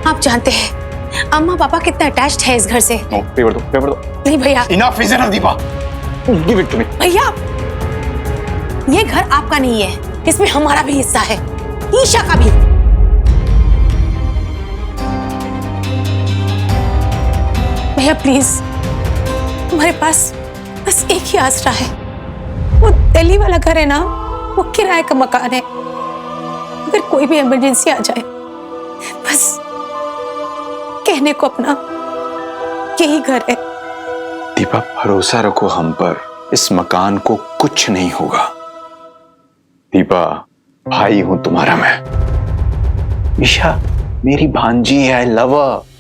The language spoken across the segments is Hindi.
आप जानते हैं अम्मा पापा कितना अटैच्ड है इस घर से। नो, पेपर दो, पेपर दो। नहीं भैया। Enough is enough Deepa. Give it to me. भैया, ये घर आपका नहीं है, इसमें हमारा भी हिस्सा है, ईशा का भी। भैया प्लीज, हमारे पास बस एक ही आसरा है, वो दिल्ली वाला घर है ना, वो किराए का मकान है। अगर कोई भी इमरजेंसी आ जाए, बस कहने को अपना यही घर है। दीपा भरोसा रखो हम पर, इस मकान को कुछ नहीं होगा। दीपा भाई हूं तुम्हारा मैं। ईशा मेरी भांजी है, आई लव हर।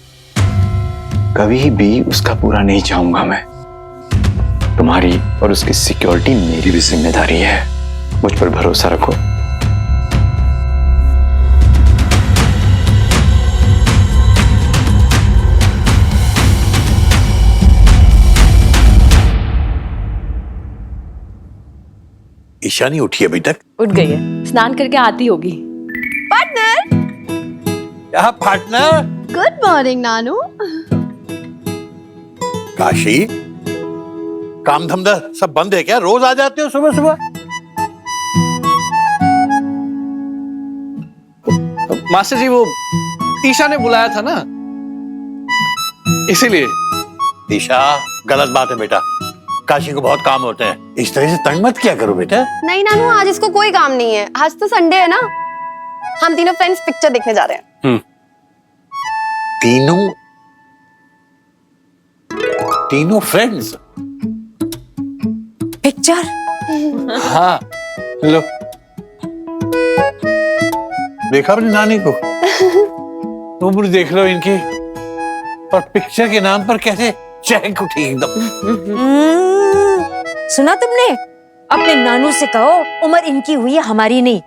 कभी भी उसका बुरा नहीं चाहूंगा मैं। तुम्हारी और उसकी सिक्योरिटी मेरी भी जिम्मेदारी है, मुझ पर भरोसा रखो। ईशा नहीं उठी अभी तक? उठ गई है, स्नान करके आती होगी। पार्टनर। क्या पार्टनर? गुड मॉर्निंग नानू। काशी, काम धंधा सब बंद है क्या? रोज आ जाते हो सुबह सुबह? मास्टर जी, वो ईशा ने बुलाया था ना, इसीलिए। ईशा, गलत बात है बेटा। काशी को बहुत काम होते हैं, इस तरह से तंग मत किया करो बेटा। नहीं नानू, आज इसको कोई काम नहीं है, आज तो संडे है ना। हम तीनों फ्रेंड्स पिक्चर देखने जा रहे हैं। तीनों फ्रेंड्स पिक्चर? हाँ, लो। देखा अपनी नानी को? उम्र देख लो इनकी, और पिक्चर के नाम पर कैसे चहक उठी एकदम। सुना तुमने? अपने नानू से कहो उम्र इनकी हुई है, हमारी नहीं।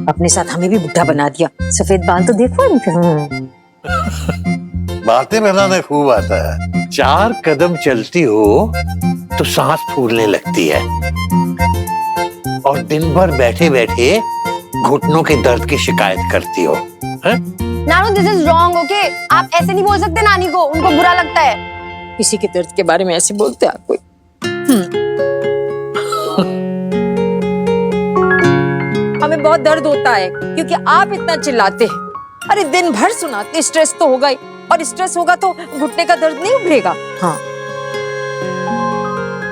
अपने साथ हमें भी बुढ़ा बना दिया। सफेद बाल तो देखो इनके। बातें बनाना खूब आता है। 4 कदम चलती हो तो सांस फूलने लगती है, और दिन भर बैठे बैठे घुटनों के दर्द की शिकायत करती हो। नानू दिस इज रॉन्ग, ओके? आप ऐसे नहीं बोल सकते नानी को, उनको बुरा लगता है। किसी के दर्द के बारे में ऐसे बोलते आप कोई? हमें बहुत दर्द होता है क्योंकि आप इतना चिल्लाते हैं। अरे दिन भर सुनाते, स्ट्रेस तो होगा ही, और स्ट्रेस होगा तो घुटने का दर्द नहीं उभरेगा। हाँ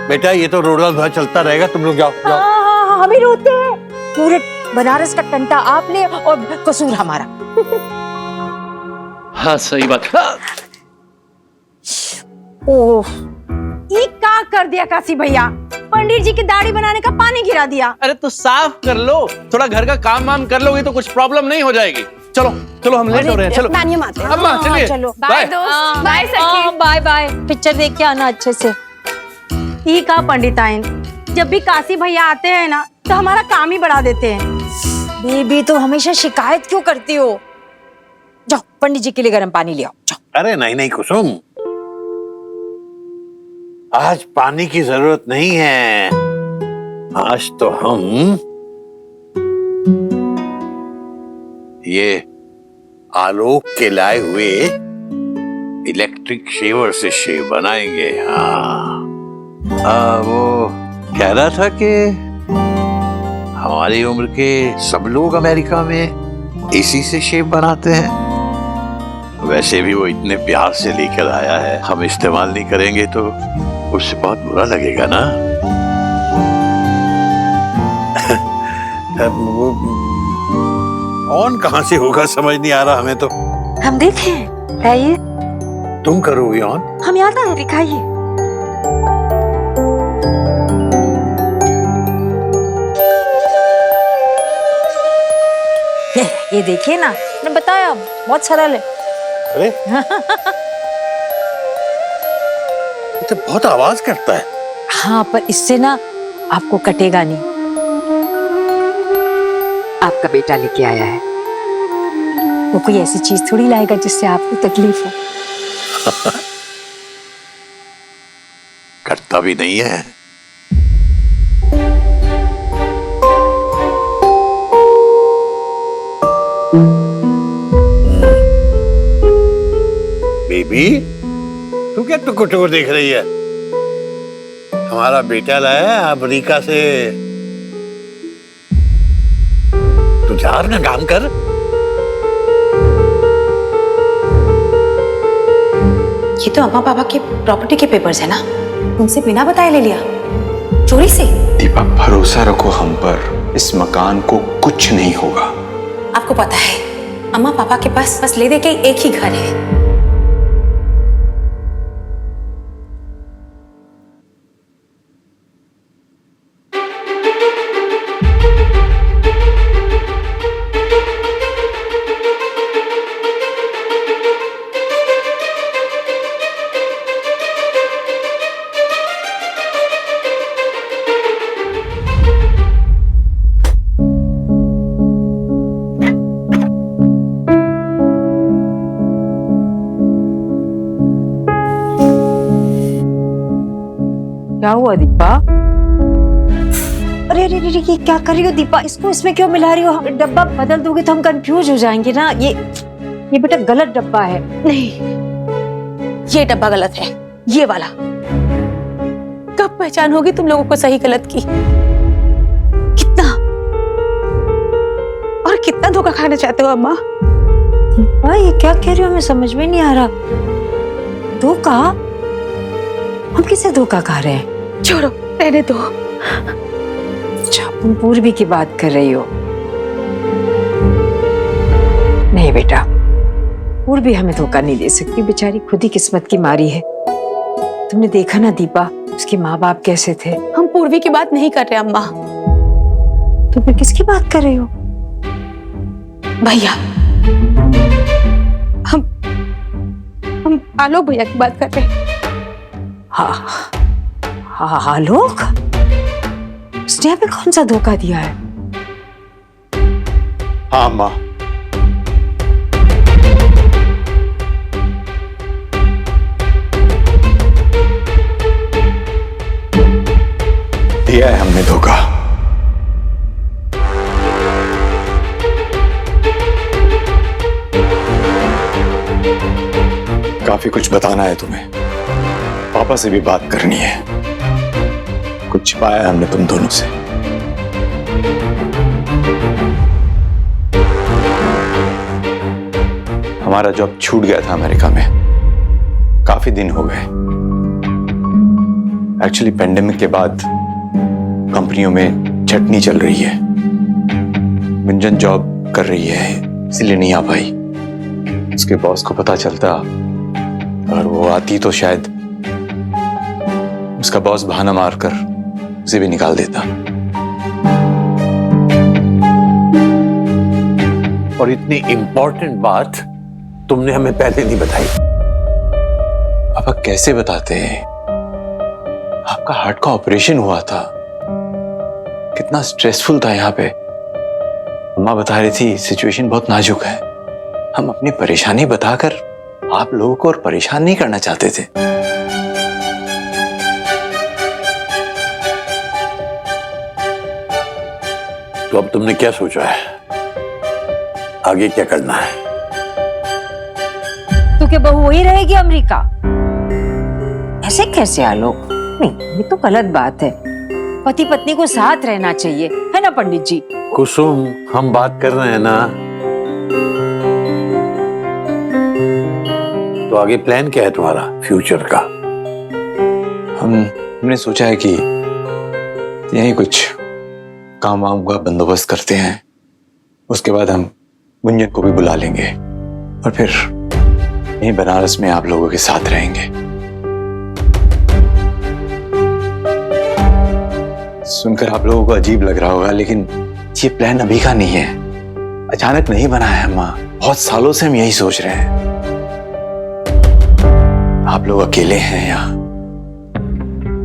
बेटा, ये तो रोड भर चलता रहेगा, तुम लोग जाओ जाओ। हाँ, हम ही रोते हैं। पूरे बनारस का टंटा आपने और कसूर हमारा। हाँ सही बात। ओह, ये क्या कर दिया काशी भैया? पंडित जी की दाढ़ी बनाने का पानी गिरा दिया। अरे तो साफ कर लो, थोड़ा घर का काम वाम कर लोगे तो कुछ प्रॉब्लम नहीं हो जाएगी। चलो चलो, हम लेट हो रहे हैं। चलो नानी, हम आते हैं। अम्मा चलिए। चलो बाय दोस्त, बाय सखी। Bye bye. पिक्चर देख के आना अच्छे से। ये का पंडिताइन, जब भी काशी भैया आते हैं ना तो हमारा काम ही बढ़ा देते हैं। बेबी तो हमेशा शिकायत क्यों करती हो? जाओ पंडित जी के लिए गर्म पानी ले आओ, जाओ। अरे नहीं नहीं कुसुम, आज पानी की जरूरत नहीं है। आज तो हम ये आलोक के लाए हुए इलेक्ट्रिक शेवर से शेव बनाएंगे। हाँ, वो कह रहा था कि हमारी उम्र के सब लोग अमेरिका में एसी से शेव बनाते हैं। वैसे भी वो इतने प्यार से लेकर आया है, हम इस्तेमाल नहीं करेंगे तो उससे बहुत बुरा लगेगा ना। वो ऑन कहां से होगा समझ नहीं आ रहा हमें तो। हम देखें, आइए। तुम करोगी ऑन? हम याद आए, दिखाइए। ये देखिए ना, मैंने बताया बहुत सरल है। अरे ये तो बहुत आवाज करता है। हाँ, पर इससे ना आपको कटेगा नहीं। आपका बेटा लेके आया है, वो कोई ऐसी चीज थोड़ी लाएगा जिससे आपको तकलीफ हो। करता भी नहीं है। बेबी, तू क्या टुकुर टुकुर देख रही है? हमारा बेटा लाया है अमेरिका से। तू जा अपना काम कर। ये तो अम्मा पापा के प्रॉपर्टी के पेपर्स है ना, उनसे बिना बताए ले लिया, चोरी से। दीपा भरोसा रखो हम पर, इस मकान को कुछ नहीं होगा। आपको पता है अम्मा पापा के पास बस ले दे के एक ही घर है। क्या हुआ दीपा? अरे अरे अरे, ये क्या कर रही हो दीपा? इसको इसमें क्यों मिला रही हो? डब्बा बदल दोगे तो हम कंफ्यूज हो जाएंगे ना। ये बेटा गलत डब्बा है। नहीं, ये डब्बा गलत है, ये वाला। कब पहचान होगी तुम लोगों को सही गलत की? कितना और कितना धोखा खाना चाहते हो अम्मा? दीपा ये क्या कह रही हो? हमें समझ में नहीं आ रहा। धोखा? हम किसे धोखा खा रहे हैं? छोड़ो, रहने दो। अच्छा, तुम पूर्वी की बात कर रही हो? नहीं बेटा, पूर्वी हमें धोखा नहीं दे सकती, बेचारी खुद ही किस्मत की मारी है। तुमने देखा ना दीपा, उसके माँ बाप कैसे थे। हम पूर्वी की बात नहीं कर रहे अम्मा। तो फिर किसकी बात कर रही हो? भैया, हम आलोक भैया की बात कर रहे हैं। हाँ हाँ हाँ, लोग उसने हमें कौन सा धोखा दिया है? हाँ माँ, दिया है हमने धोखा। काफी कुछ बताना है तुम्हें, पापा से भी बात करनी है। कुछ छिपाया हमने तुम दोनों से। हमारा जॉब छूट गया था अमेरिका में, काफी दिन हो गए। एक्चुअली पेंडेमिक के बाद कंपनियों में छटनी चल रही है। गुंजन जॉब कर रही है, इसलिए नहीं आ पाई। उसके बॉस को पता चलता और वो आती तो शायद उसका बॉस बहाना मारकर उसे भी निकाल देता। और इतनी इंपॉर्टेंट बात तुमने हमें पहले नहीं बताई। पापा कैसे बताते हैं? आपका हार्ट का ऑपरेशन हुआ था, कितना स्ट्रेसफुल था यहाँ पे। अम्मा बता रही थी सिचुएशन बहुत नाजुक है। हम अपनी परेशानी बताकर आप लोगों को और परेशान नहीं करना चाहते थे। तो अब तुमने क्या सोचा है? आगे क्या करना है? तो क्या बहू वही रहेगी अमेरिका? ऐसे कैसे आलोक? नहीं, ये तो गलत बात है। पति पत्नी को साथ रहना चाहिए, है ना पंडित जी? कुसुम, हम बात कर रहे हैं ना। तो आगे प्लान क्या है तुम्हारा फ्यूचर का? हमने सोचा है कि यही कुछ काम वाम का बंदोबस्त करते हैं, उसके बाद हम गुंजन को भी बुला लेंगे और फिर यहीं बनारस में आप लोगों के साथ रहेंगे। सुनकर आप लोगों को अजीब लग रहा होगा, लेकिन ये प्लान अभी का नहीं है, अचानक नहीं बना है अम्मा। बहुत सालों से हम यही सोच रहे हैं। आप लोग अकेले हैं यहाँ।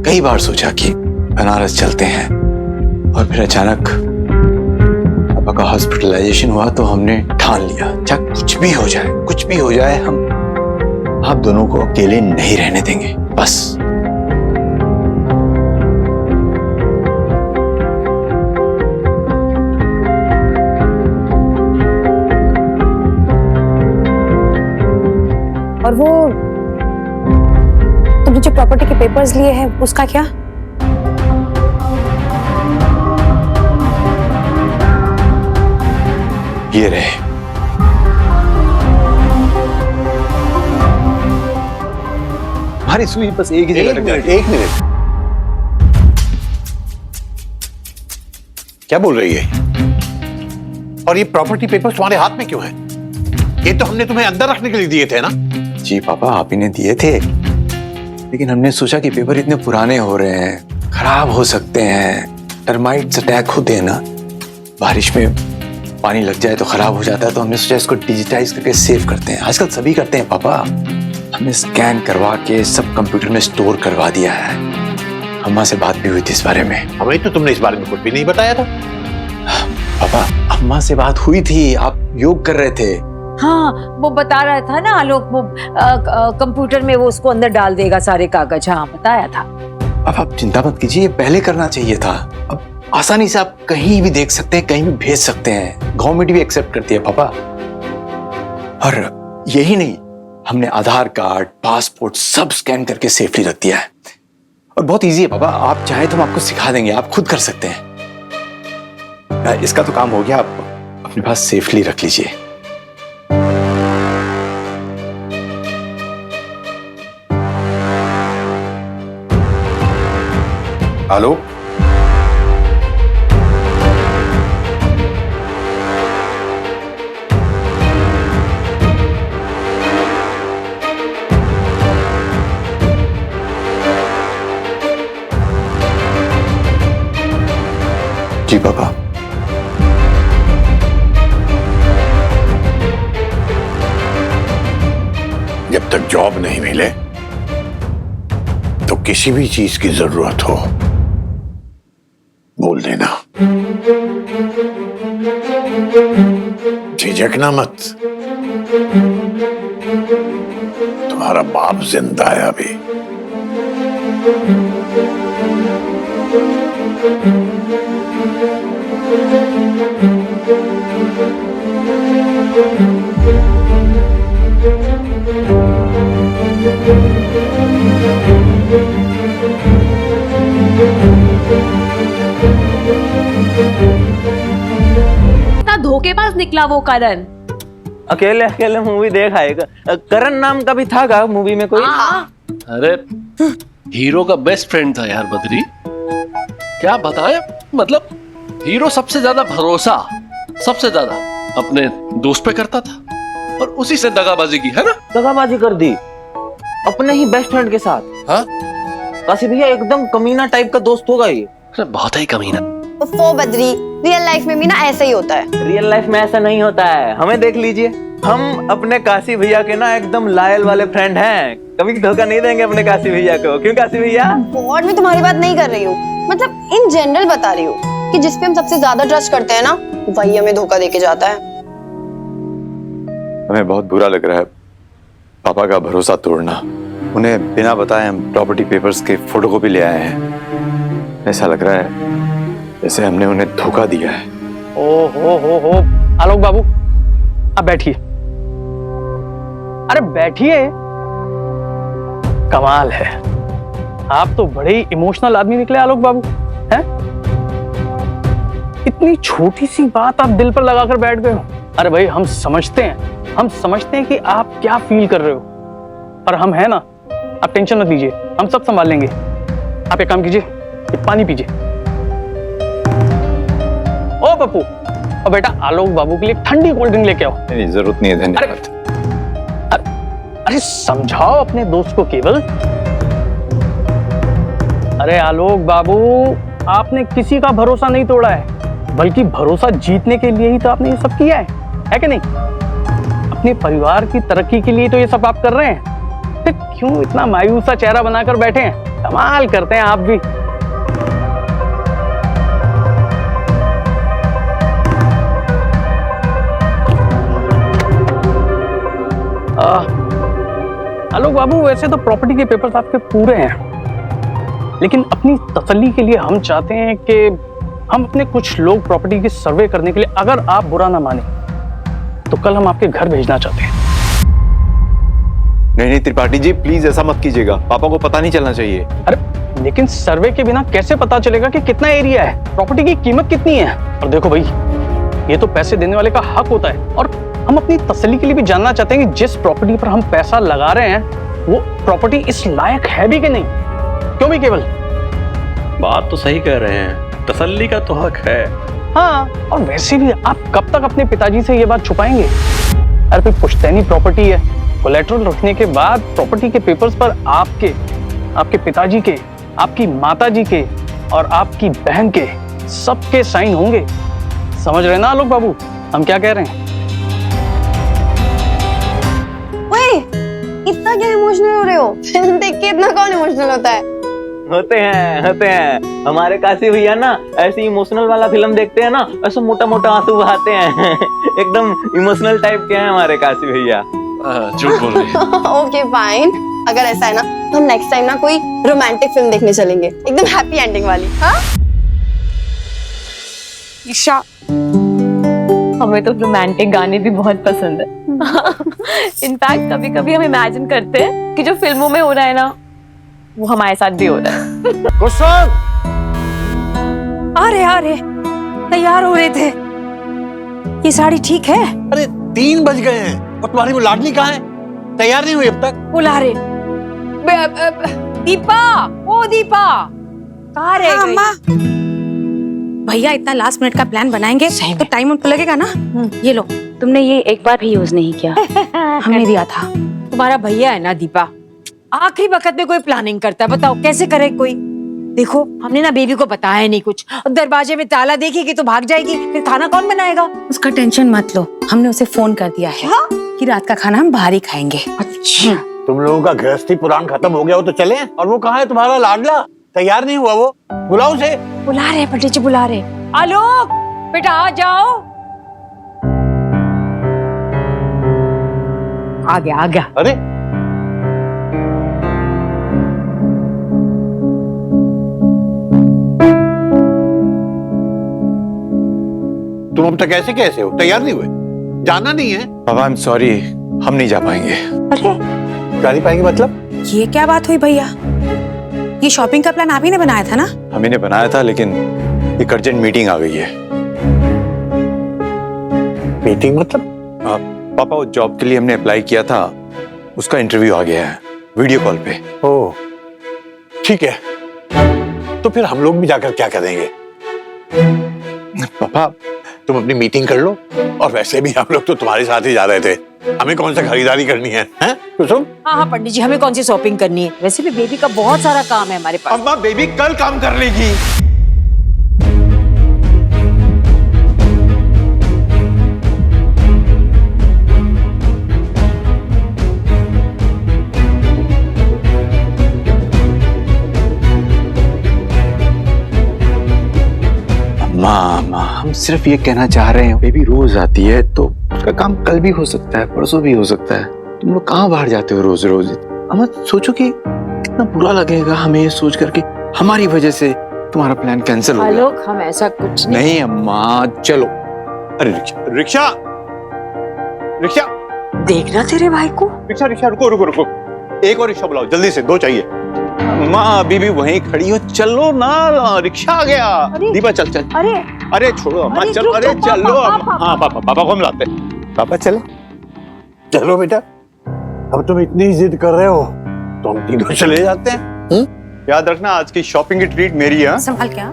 कई बार सोचा कि बनारस चलते हैं, और फिर अचानक पापा का हॉस्पिटलाइजेशन हुआ तो हमने ठान लिया, चाहे कुछ भी हो जाए, हम आप दोनों को अकेले नहीं रहने देंगे। बस और वो प्रॉपर्टी के पेपर्स लिए हैं उसका क्या? ये रहे। हमारी सुई बस एक ही जगह लग जाती है। एक मिनट, क्या बोल रही है? और ये प्रॉपर्टी पेपर्स तुम्हारे हाथ में क्यों है? ये तो हमने तुम्हें अंदर रखने के लिए दिए थे ना? जी पापा, आप ही ने दिए थे, लेकिन हमने सोचा कि पेपर इतने पुराने हो रहे हैं, खराब हो सकते हैं, टर्माइट्स अटैक होते हैं ना, बारिश में पानी लग जाए तो खराब हो जाता है, तो हमने सोचा इसको डिजिटाइज करके सेव करते हैं। आजकल सभी करते हैं पापा। हमने स्कैन करवा के सब कंप्यूटर में स्टोर करवा दिया है। अम्मा से बात भी हुई थी इस बारे में। हमें तो तुमने इस बारे में कुछ भी नहीं बताया था। पापा, अम्मा से बात हुई थी, आप योग कर रहे थे। हाँ, वो बता रहा था ना आलोक, वो कंप्यूटर में वो उसको अंदर डाल देगा सारे कागज। हाँ, बताया था। अब आप चिंता मत कीजिए, ये पहले करना चाहिए था। अब आसानी से आप कहीं भी देख सकते हैं, कहीं भी भेज सकते हैं। गवर्नमेंट भी एक्सेप्ट करती है पापा। और यही नहीं, हमने आधार कार्ड, पासपोर्ट सब स्कैन करके सेफली रख दिया है। और बहुत इजी है पापा, आप चाहे तो हम आपको सिखा देंगे, आप खुद कर सकते हैं। इसका तो काम हो गया, आप अपने पास सेफली रख लीजिए। हेलो, जी पापा। जब तक जॉब नहीं मिले तो किसी भी चीज की जरूरत हो बोल देना, झिझकना मत। तुम्हारा बाप जिंदा है अभी। इतना धोखेबाज निकला वो करण। अकेले अकेले मूवी देख आएगा। करण नाम का भी था का मूवी में कोई? अरे हीरो का बेस्ट फ्रेंड था यार बद्री। क्या बताए, मतलब हीरो सबसे ज्यादा भरोसा सबसे ज्यादा अपने दोस्त पे करता था, और उसी से दगाबाजी की, है ना? दगाबाजी कर दी अपने ही बेस्ट फ्रेंड के साथ। हाँ? काशी भैया एकदम कमीना टाइप का दोस्त होगा ये। अरे बहुत ही कमीना। उफ़ो बद्री, रियल लाइफ में भी ना ऐसा ही होता है। रियल लाइफ में ऐसा नहीं होता है, हमें देख लीजिए। हम अपने काशी भैया के ना एकदम लॉयल वाले फ्रेंड हैं, कभी धोखा नहीं देंगे अपने काशी भैया को। क्यों काशी भैया? बोर्ड में तुम्हारी बात नहीं कर रही हूँ, मतलब इन जनरल बता रही हूँ कि जिस पे हम सबसे ज्यादा ट्रस्ट करते हैं ना, वही हमें धोखा देके जाता है। हमें बहुत बुरा लग रहा है पापा का भरोसा तोड़ना। उन्हें बिना बताए हम प्रॉपर्टी पेपर्स के फोटोकॉपी ले आए हैं। ऐसा लग रहा है जैसे हमने उन्हें धोखा दिया है। ओ हो आलोक बाबू, अब बैठिए। अरे बैठिए। कमाल है, आप तो बड़े ही इमोशनल आदमी निकले आलोक बाबू, हैं? इतनी छोटी सी बात आप दिल पर लगाकर बैठ गए हो। अरे भाई, हम समझते हैं कि आप क्या फील कर रहे हो, पर हम है ना, आप टेंशन मत लीजिए, हम सब संभाल लेंगे। आप एक काम कीजिए, ये पानी पीजिए। ओ पप्पू, और बेटा आलोक बाबू के लिए ठंडी कोल्ड ड्रिंक लेके आओ। नहीं, जरूरत नहीं है, धन्यवाद। अरे समझाओ अपने दोस्त को केवल। अरे आलोक बाबू, आपने किसी का भरोसा नहीं तोड़ा है, बल्कि भरोसा जीतने के लिए ही तो आपने ये सब किया है कि नहीं? अपने परिवार की तरक्की के लिए तो ये सब आप कर रहे हैं। फिर क्यों इतना मायूस सा चेहरा बनाकर बैठे हैं? कमाल करते हैं आप भी। आलोक बाबू, वैसे तो प्रॉपर्टी के पेपर्स आपके पूरे हैं, लेकिन अपनी तसल्ली के लिए हम चाहते हैं कि हम अपने कुछ लोग प्रॉपर्टी की सर्वे करने के लिए, अगर आप बुरा ना माने, तो कल हम आपके घर भेजना चाहते हैं। नहीं नहीं त्रिपाठी जी, प्लीज ऐसा मत कीजिएगा, पापा को पता नहीं चलना चाहिए। अरे लेकिन सर्वे के बिना कैसे पता चलेगा कि कितना एरिया है, प्रॉपर्टी की कीमत कितनी है? और देखो भाई, ये तो पैसे देने वाले का हक होता है, और हम अपनी तसल्ली के लिए भी जानना चाहते हैं कि जिस प्रॉपर्टी पर हम पैसा लगा रहे हैं वो प्रॉपर्टी इस लायक है भी कि नहीं। क्यों भी केवल? बात तो सही कह रहे हैं, तसल्ली का तो हक है। हाँ, और वैसे भी आप कब तक अपने पिताजी से ये बात छुपाएंगे? अरे कोई पुश्तैनी प्रॉपर्टी है, कोलेट्रल रखने के बाद प्रॉपर्टी के पेपर्स पर आपके, आपके पिताजी के, आपकी माताजी के और आपकी बहन के सबके साइन होंगे। समझ रहे ना आलोक बाबू हम क्या कह रहे हैं? ओए, इतना क्या इमोशनल हो रहे हो? फिल्म देख के इतना कौन इमोशनल होता है? होते हैं। हमारे काशी भैया ना ऐसी इमोशनल वाला फिल्म देखते हैं ना, ऐसे मोटा मोटा आंसू बहाते हैं। एकदम इमोशनल टाइप के हैं हमारे काशी भैया। झूठ बोल रही है। ओके फाइन, अगर ऐसा है ना तो हम नेक्स्ट टाइम ना कोई रोमांटिक फिल्म देखने चलेंगे, एकदम हैप्पी एंडिंग वाली। हाँ ईशा, हमें तो रोमांटिक गाने भी बहुत पसंद है। इनफैक्ट कभी कभी हम इमेजिन करते हैं कि जो फिल्मों में हो रहा है ना वो हमारे साथ भी हो रहा है। कुसुम, आ रहे तैयार हो रहे थे। ये साड़ी ठीक है? अरे 3 बज गए हैं और तुम्हारी वो लाडली कहाँ है? तैयार नहीं हुई अब तक? बुला रहे। दीपा, ओ दीपा, कहाँ रह गई? अम्मा, भैया इतना लास्ट मिनट का प्लान बनाएंगे तो टाइम उनको लगेगा ना। ये लो, तुमने ये एक बार भी यूज नहीं किया। हमने दिया था। तुम्हारा भैया है ना दीपा, आखिरी वक्त में कोई प्लानिंग करता है, बताओ कैसे करे कोई? देखो हमने ना बेबी को बताया नहीं कुछ, और दरवाजे में ताला देखेगी तो भाग जाएगी, फिर खाना कौन बनाएगा? उसका टेंशन मत लो, हमने उसे फोन कर दिया है कि रात का खाना हम बाहर ही खाएंगे। अच्छा, तुम लोगों का गृहस्थी पुराण खत्म हो गया हो तो चले। और वो कहाँ है तुम्हारा लाडला? तैयार नहीं हुआ वो? बुलाओ उसे। बुला रहे पंडित जी, बुला रहे। आलोक बेटा आ जाओ। आ गया। अरे तुम अब तक कैसे हो? तैयार नहीं हुए? जाना नहीं है? पापा आई एम सॉरी, हम नहीं जा पाएंगे। अरे जा नहीं पाएंगे मतलब? ये क्या बात हुई भैया? ये शॉपिंग का प्लान आप ही ने बनाया था ना? हम ही ने बनाया था, लेकिन एक अर्जेंट मीटिंग आ गई है। मीटिंग मतलब? पापा, वो जॉब के लिए हमने अप्लाई किया था, उसका इंटरव्यू आ गया है वीडियो कॉल पे। ओह ठीक है, तो फिर हम लोग भी जाकर क्या करेंगे? पापा तुम अपनी मीटिंग कर लो, और वैसे भी हम लोग तो तुम्हारे साथ ही जा रहे थे, हमें कौन सा खरीदारी करनी है, हैं? कुसुम? हाँ पंडित जी, हमें कौन सी शॉपिंग करनी है? वैसे भी बेबी का बहुत सारा काम है हमारे पास। अम्मा, बेबी कल काम कर लेगी। मामा, हम सिर्फ ये कहना चाह रहे हैं, बेबी रोज आती है तो उसका काम कल भी हो सकता है, परसों भी हो सकता है। तुम लोग कहाँ बाहर जाते हो रोज रोज? अम्मा सोचो कि कितना बुरा लगेगा हमें ये सोच करके हमारी वजह से तुम्हारा प्लान कैंसिल हो गया। आलोक, हम ऐसा कुछ नहीं अम्मा, चलो। अरे रिक्शा, देखना तेरे भाई को। रिक्शा, रुको, एक और रिक्शा बुलाओ जल्दी से, 2 चाहिए। अम्मा अभी भी वहीं खड़ी हो, चलो ना, रिक्शा आ गया। दीपा चल। अरे छोड़ो अम्मा, चलो। अरे चलो अम्मा। हाँ पापा को हम लाते हैं। पापा चलो बेटा, अब तुम इतनी जिद कर रहे हो तो हम तीनों चले जाते हैं। याद रखना, आज की शॉपिंग की ट्रीट मेरी है। संभाल क्या?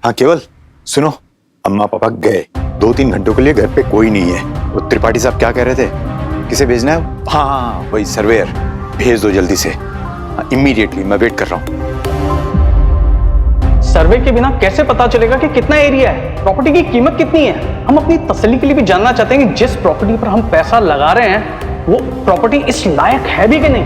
हाँ केवल सुनो, अम्मा पापा गए, 2-3 घंटों के लिए घर पे कोई नहीं है। वो त्रिपाठी साहब क्या कह रहे थे, किसे भेजना है? हाँ वही सर्वेयर, भेज दो जल्दी से, इमीडिएटली। मैं वेट कर रहा हूँ। सर्वे के बिना कैसे पता चलेगा कि कितना एरिया है, प्रॉपर्टी की कीमत कितनी है? हम अपनी तसल्ली के लिए भी जानना चाहते हैं कि जिस प्रॉपर्टी पर हम पैसा लगा रहे हैं वो प्रॉपर्टी इस लायक है भी कि नहीं।